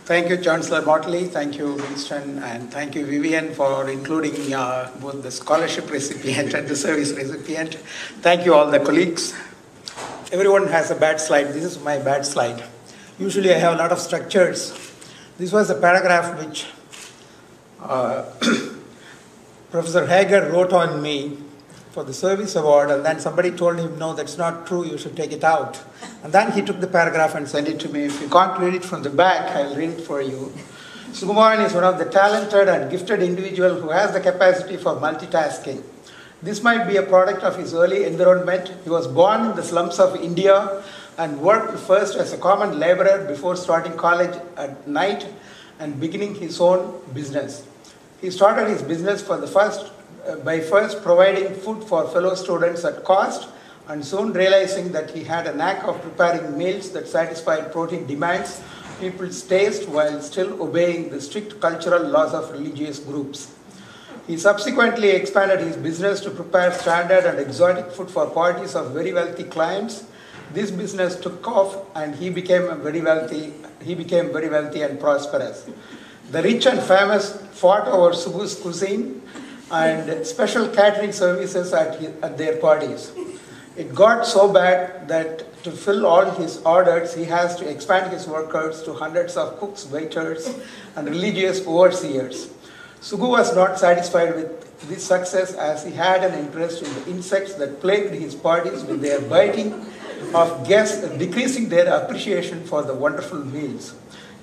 Thank you, Chancellor Motley. Thank you, Winston, and thank you, Vivian, for including both the scholarship recipient and the service recipient. Thank you, all the colleagues. Everyone has a bad slide. This is my bad slide. Usually I have a lot of structures. This was a paragraph which Professor Hager wrote on me for the service award, and then somebody told him, no, that's not true, you should take it out. And then he took the paragraph and sent it to me. If you can't read it from the back, I'll read it for you. Sugumaran is one of the talented and gifted individuals who has the capacity for multitasking. This might be a product of his early environment. He was born in the slums of India and worked first as a common laborer before starting college at night and beginning his own business. He started his business by first providing food for fellow students at cost, and soon realizing that he had a knack of preparing meals that satisfied protein demands, people's taste, while still obeying the strict cultural laws of religious groups. He subsequently expanded his business to prepare standard and exotic food for parties of very wealthy clients. This business took off, and he became very wealthy and prosperous. The rich and famous fought over Sugu's cuisine and special catering services at their parties. It got so bad that to fill all his orders, he has to expand his workers to hundreds of cooks, waiters, and religious overseers. Sugu was not satisfied with this success, as he had an interest in the insects that plagued his parties with their biting of guests, decreasing their appreciation for the wonderful meals.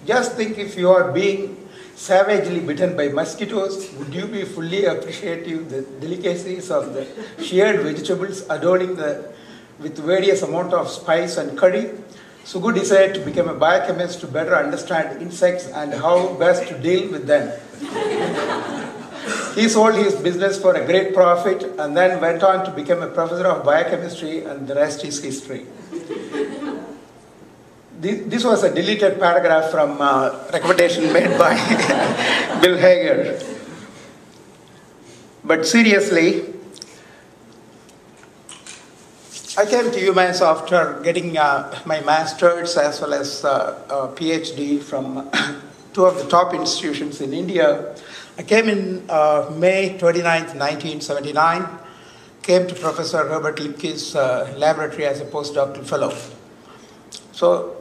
Just think, if you are being savagely bitten by mosquitoes, would you be fully appreciative the delicacies of the shared vegetables adorning with various amount of spice and curry? Sugu decided to become a biochemist to better understand insects and how best to deal with them. He sold his business for a great profit and then went on to become a professor of biochemistry, and the rest is history. This was a deleted paragraph from recommendation made by Bill Hager. But seriously, I came to UMass after getting my master's as well as a PhD from two of the top institutions in India. I came in May 29th, 1979, came to Professor Herbert Lipke's laboratory as a postdoctoral fellow. So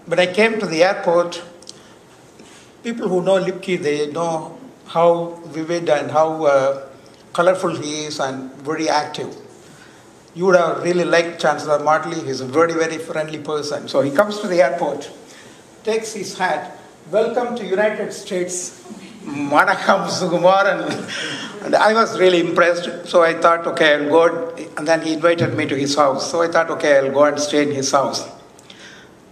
when I came to the airport, people who know Lipke, they know how vivid and how colorful he is and very active. You would have really liked Chancellor Motley. He's a very, very friendly person. So he comes to the airport, takes his hat, welcome to United States, Manickam, Sugumaran. And I was really impressed. So I thought, okay, I'll go. And then he invited me to his house. So I thought, okay, I'll go and stay in his house.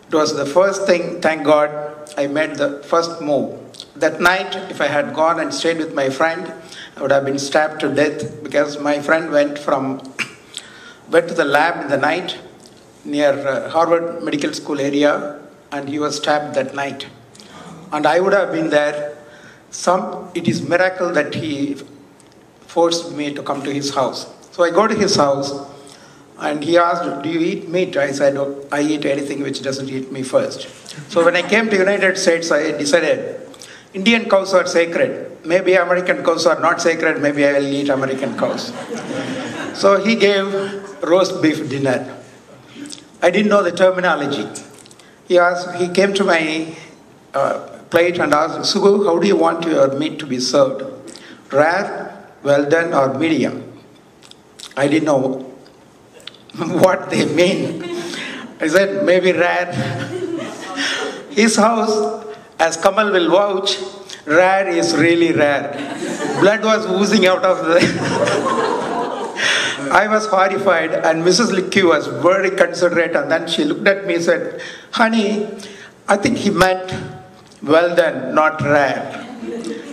It was the first thing, thank God, I made the first move. That night, if I had gone and stayed with my friend, I would have been stabbed to death, because my friend went to the lab in the night near Harvard Medical School area, and he was stabbed that night. And I would have been there. It is a miracle that he forced me to come to his house. So I go to his house, and he asked, do you eat meat? I said, oh, I eat anything which doesn't eat me first. So when I came to United States, I decided, Indian cows are sacred. Maybe American cows are not sacred. Maybe I will eat American cows. So he gave roast beef dinner. I didn't know the terminology. He came to my plate and asked, Sugu, how do you want your meat to be served? Rare, well done, or medium? I didn't know what they mean. I said, maybe rare. His house, as Kamal will vouch, rare is really rare. Blood was oozing out of the... I was horrified, and Mrs. Licky was very considerate, and then she looked at me and said, honey, I think he meant well done, not rare.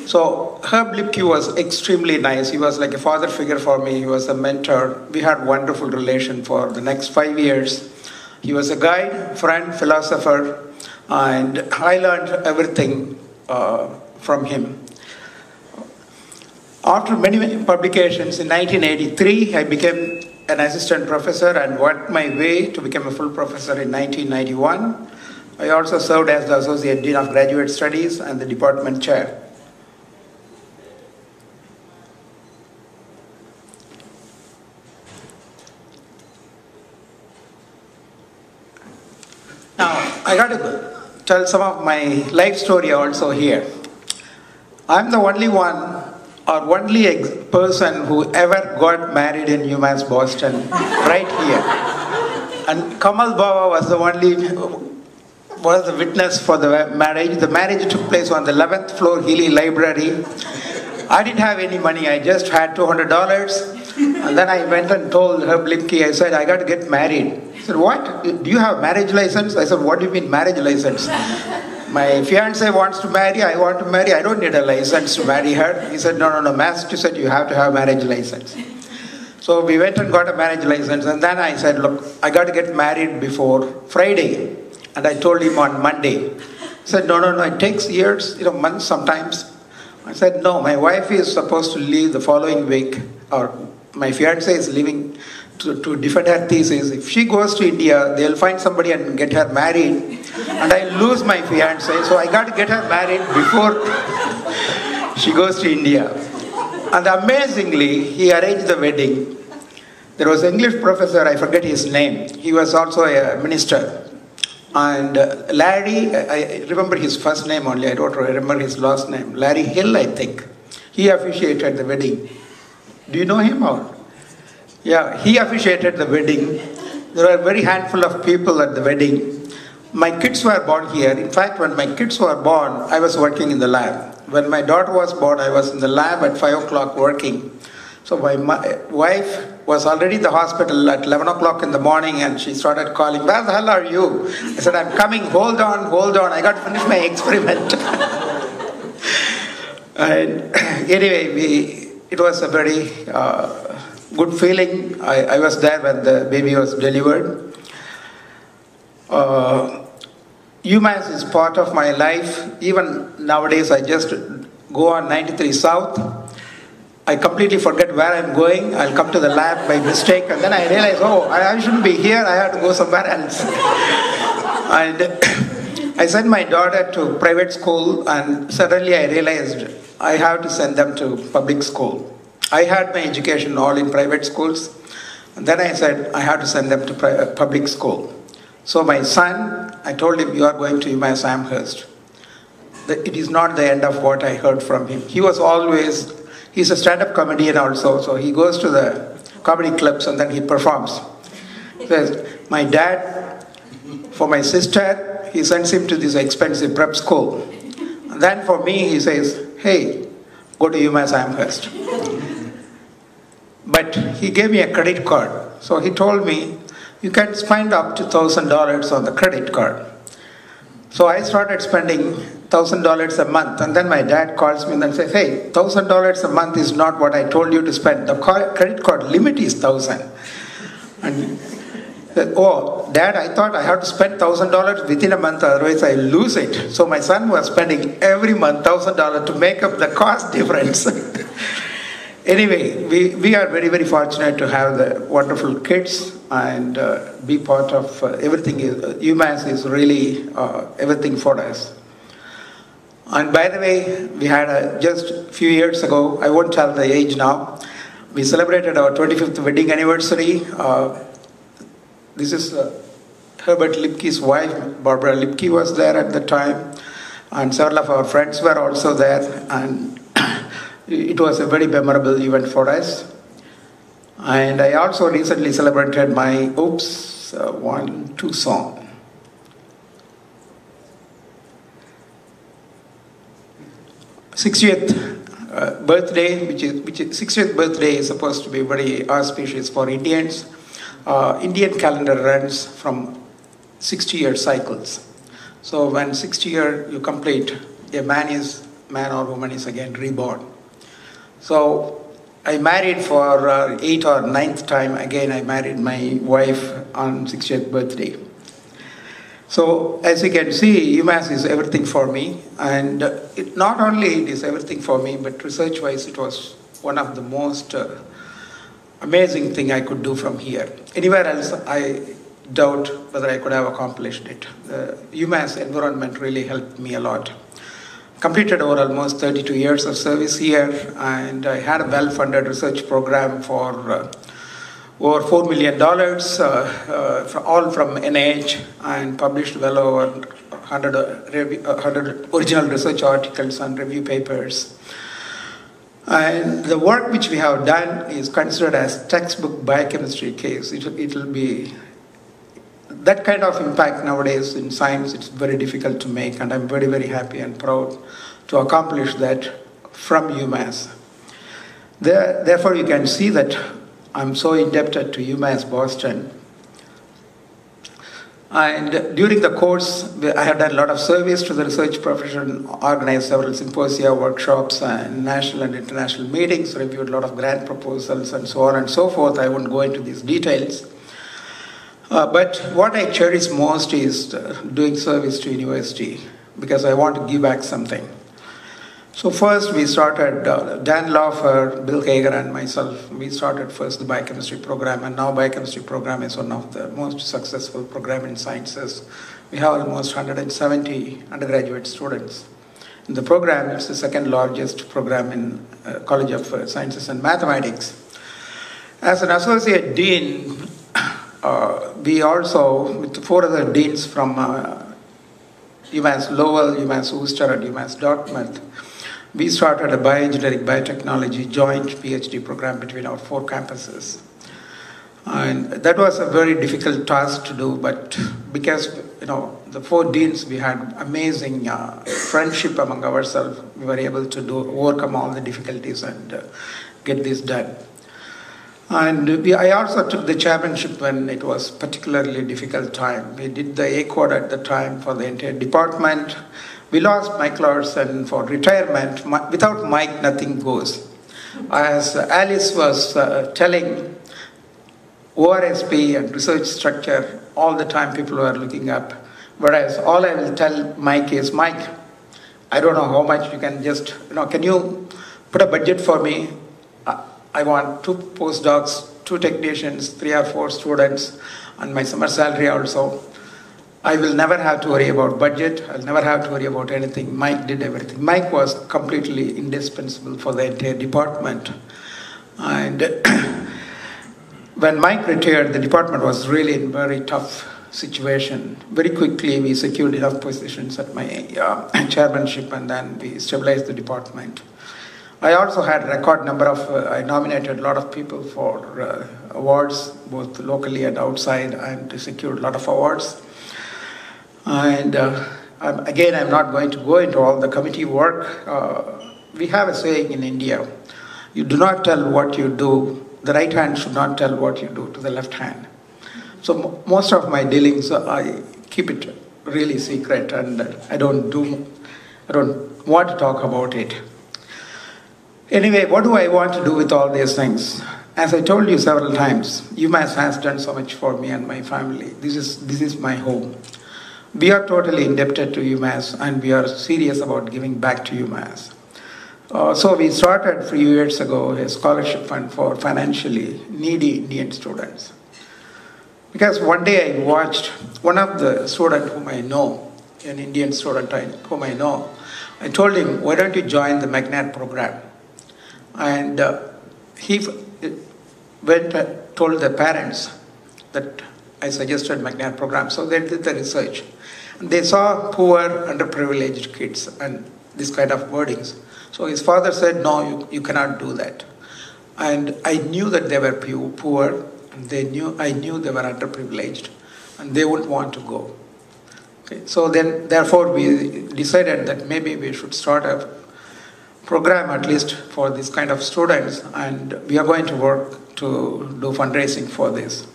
So Herb Lipke was extremely nice. He was like a father figure for me. He was a mentor. We had a wonderful relation for the next 5 years. He was a guide, friend, philosopher, and I learned everything from him. After many publications, in 1983, I became an assistant professor and worked my way to become a full professor in 1991. I also served as the Associate Dean of Graduate Studies and the Department Chair. Now, I got to tell some of my life story also here. I'm the only one or only person who ever got married in UMass Boston, right here. And Kamal Baba was the witness for the marriage. The marriage took place on the 11th floor Healy Library. I didn't have any money. I just had $200. And then I went and told Herb Lipke, I said, I got to get married. He said, what? Do you have marriage license? I said, what do you mean marriage license? My fiancé wants to marry, I want to marry, I don't need a license to marry her. He said, no, master said you have to have marriage license. So we went and got a marriage license, and then I said, look, I got to get married before Friday. And I told him on Monday. He said, no, it takes years, months sometimes. I said, no, my wife is supposed to leave the following week, or my fiancé is leaving to defend her thesis. If she goes to India, they'll find somebody and get her married, and I lose my fiancé, so I got to get her married before she goes to India. And amazingly, he arranged the wedding. There was an English professor, I forget his name. He was also a minister. And Larry, I remember his first name only, I don't remember his last name. Larry Hill, I think. He officiated the wedding. Do you know him or? Yeah, he officiated the wedding. There were a very handful of people at the wedding. My kids were born here. In fact, when my kids were born, I was working in the lab. When my daughter was born, I was in the lab at 5 o'clock working. So my wife was already in the hospital at 11 o'clock in the morning, and she started calling, where the hell are you? I said, I'm coming, hold on, I got to finish my experiment. And anyway, it was a very good feeling. I was there when the baby was delivered. UMass is part of my life. Even nowadays, I just go on 93 South. I completely forget where I'm going. I'll come to the lab by mistake, and then I realize, oh, I shouldn't be here. I have to go somewhere else. And I sent my daughter to private school, and suddenly I realized I have to send them to public school. I had my education all in private schools, and then I said I have to send them to public school. So my son, I told him, you are going to UMass Amherst. It is not the end of what I heard from him. He's a stand-up comedian also, so he goes to the comedy clubs and then he performs. He says, my dad, for my sister, he sends him to this expensive prep school. And then for me, he says, hey, go to UMass Amherst. But he gave me a credit card. So he told me, you can spend up to $1,000 on the credit card. So I started spending $1,000 a month, and then my dad calls me and says, hey, $1,000 a month is not what I told you to spend. The credit card limit is $1,000. And said, oh, Dad, I thought I had to spend $1,000 within a month, otherwise I lose it. So my son was spending every month $1,000 to make up the cost difference. Anyway, we are very, very fortunate to have the wonderful kids and be part of everything. UMass is really everything for us. And by the way, we had just a few years ago, I won't tell the age now, we celebrated our 25th wedding anniversary. This is Herbert Lipke's wife, Barbara Lipke was there at the time, and several of our friends were also there, and it was a very memorable event for us. And I also recently celebrated my 1-2 song. 60th birthday, which is 60th birthday is supposed to be very auspicious for Indians. Indian calendar runs from 60-year cycles. So when 60 years you complete, a man or woman is again reborn. So I married for 8th or 9th time. Again, I married my wife on 60th birthday. So as you can see, UMass is everything for me. And not only it is everything for me, but research-wise, it was one of the most amazing thing I could do from here. Anywhere else, I doubt whether I could have accomplished it. The UMass environment really helped me a lot. Completed over almost 32 years of service here, and I had a well-funded research program for over $4 million, all from NIH, and published well over 100 original research articles and review papers. And the work which we have done is considered as textbook biochemistry case. It will be that kind of impact nowadays in science. It's very difficult to make, and I'm very, very happy and proud to accomplish that from UMass. Therefore, you can see that I'm so indebted to UMass Boston. And during the course, I have done a lot of service to the research profession, organized several symposia, workshops, and national and international meetings, reviewed a lot of grant proposals, and so on and so forth. I won't go into these details. But what I cherish most is doing service to university, because I want to give back something. So first we started, Dan Laufer, Bill Hager, and myself, we started first the biochemistry program, and now biochemistry program is one of the most successful program in sciences. We have almost 170 undergraduate students. In the program, it's the second largest program in College of Sciences and Mathematics. As an associate dean, we also, with 4 other deans from UMass Lowell, UMass Worcester, and UMass Dartmouth, we started a bioengineering, biotechnology joint PhD program between our 4 campuses. And that was a very difficult task to do, but because, the 4 deans, we had amazing friendship among ourselves, we were able to overcome all the difficulties and get this done. And I also took the chairmanship when it was particularly difficult time. We did the ACOD at the time for the entire department. We lost Mike Larson for retirement. Without Mike, nothing goes. As Alice was telling, ORSP and research structure, all the time people were looking up. Whereas all I will tell Mike is, Mike, I don't know how much you can just, can you put a budget for me? I want 2 postdocs, 2 technicians, 3 or 4 students, and my summer salary also. I will never have to worry about budget. I'll never have to worry about anything. Mike did everything. Mike was completely indispensable for the entire department. And when Mike retired, the department was really in a very tough situation. Very quickly, we secured enough positions at my chairmanship, and then we stabilized the department. I also had a record number of, I nominated a lot of people for awards, both locally and outside, and secured a lot of awards. And again, I'm not going to go into all the committee work. We have a saying in India, you do not tell what you do, the right hand should not tell what you do to the left hand. So most of my dealings, I keep it really secret, and I don't want to talk about it. Anyway, what do I want to do with all these things? As I told you several times, UMass has done so much for me and my family. This is my home. We are totally indebted to UMass, and we are serious about giving back to UMass. So we started a few years ago a scholarship fund for financially needy Indian students. Because one day I watched one of the students whom I know, an Indian student whom I know, I told him, why don't you join the Magnat program? And he went and told the parents that I suggested Magnat program. So they did the research. And they saw poor, underprivileged kids and this kind of wordings. So his father said, no, you cannot do that. And I knew that they were poor, and I knew they were underprivileged, and they wouldn't want to go. Okay. So then, therefore, we decided that maybe we should start a program at least for this kind of students, and we are going to work to do fundraising for this.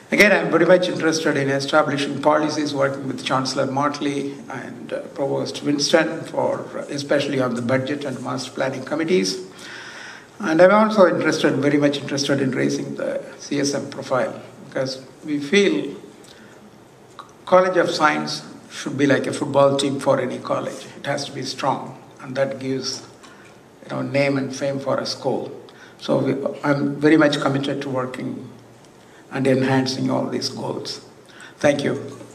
Again, I'm very much interested in establishing policies, working with Chancellor Motley and Provost Winston, especially on the budget and master planning committees. And I'm also very much interested in raising the CSM profile, because we feel College of Science should be like a football team for any college. It has to be strong, and that gives name and fame for a school. So I'm very much committed to working and enhancing all these goals. Thank you.